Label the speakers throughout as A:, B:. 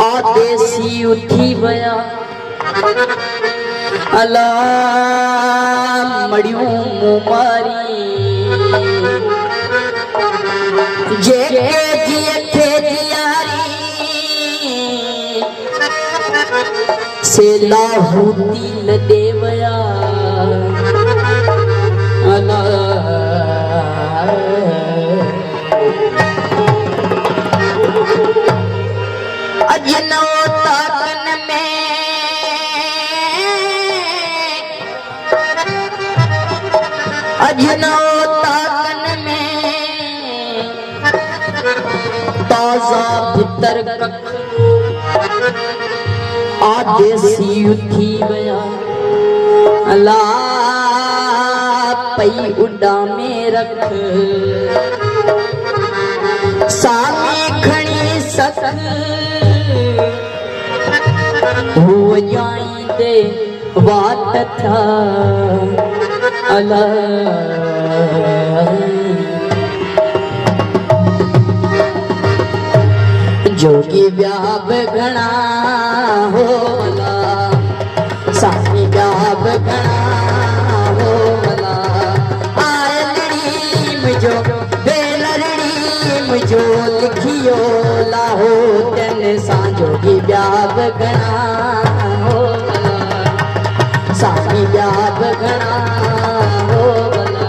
A: आदेसी उठी बया अला मड़ियों मुमारी जे जिये जियारी से लाहूती ल देवया अला अजनो ताकन में अजनो ताकन में ताजा भीतर कख आदेसी उठी बया अला पई उड़ा में रख सामी खणी सख हो जाइंदे वाट था अला जोगी व्याप घना होला सामी व्याप घना होला आय लड़ी मुझो बेलड़ी मुझो लिखियो लाहो तन सा जोगी व्याप घना होला सामी व्याप घना होला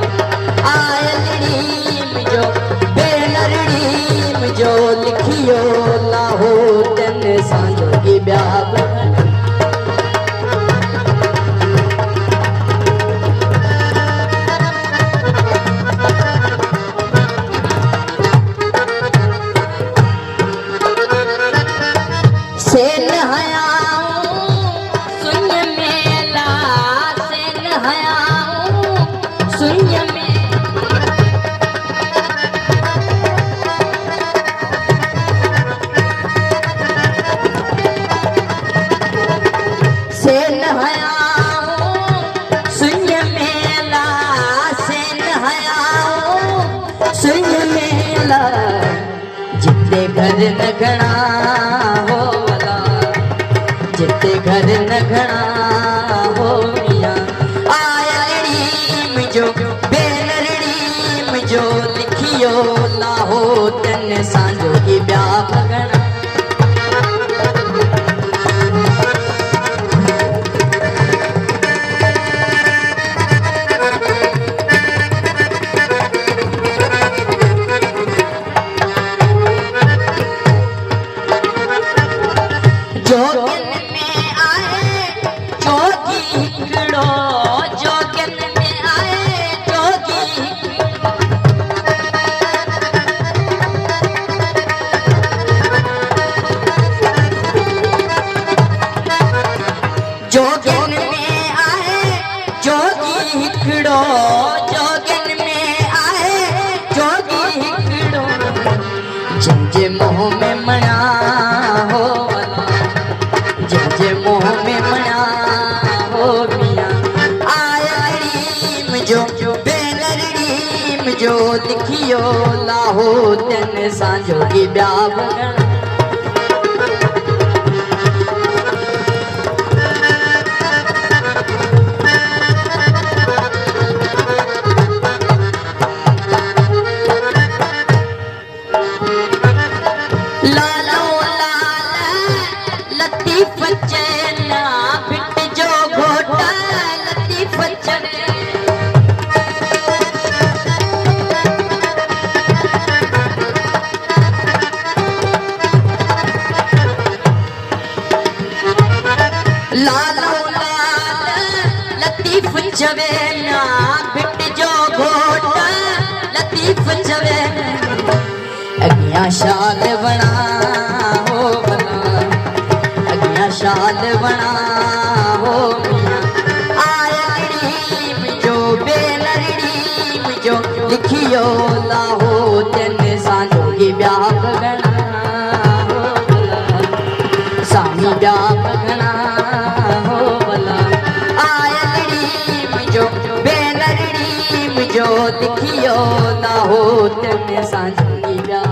A: आय लड़ी मुझो बेलड़ी मुझो लिखियो लाहो तन सा जोगी व्याप घना सेन हयाऊं सुन मेला सेन हयाऊं सुन में सेन हयाऊं सुन मेला सेन हयाऊं सुन मेला जिते घर न घना जिते घर न घना हो मिया आयड़ी मुझो बेलड़ी मुझो लिखियो लाहो तन सांजो की व्याप घना जोगन में आए जोगी हिकड़ो जोगन में आए जोगी हिकड़ो जंजे मोह में मना हो जंजे मोह में मना हो मिया आयड़ी मुझो बेलड़ी मुझो लिखियो लाहो तन सा जोगी व्याप घना लतीफ चेला बिट जो घोटा लतीफ बचने लालो लाल लतीफ चवे ना बिट जो घोट लतीफ चवे अगिया शाल बना हो बना अगिया शाल बना हो मियां आयड़ी मुझो बेलड़ी मुझो लिखियो लाहो तेन सांझो की ब्याह बगना हो भला सामी ब्याह बगना हो भला आयड़ी मुझो बेलड़ी मुझो लिखियो लाहो तेन सांझो की ब्याह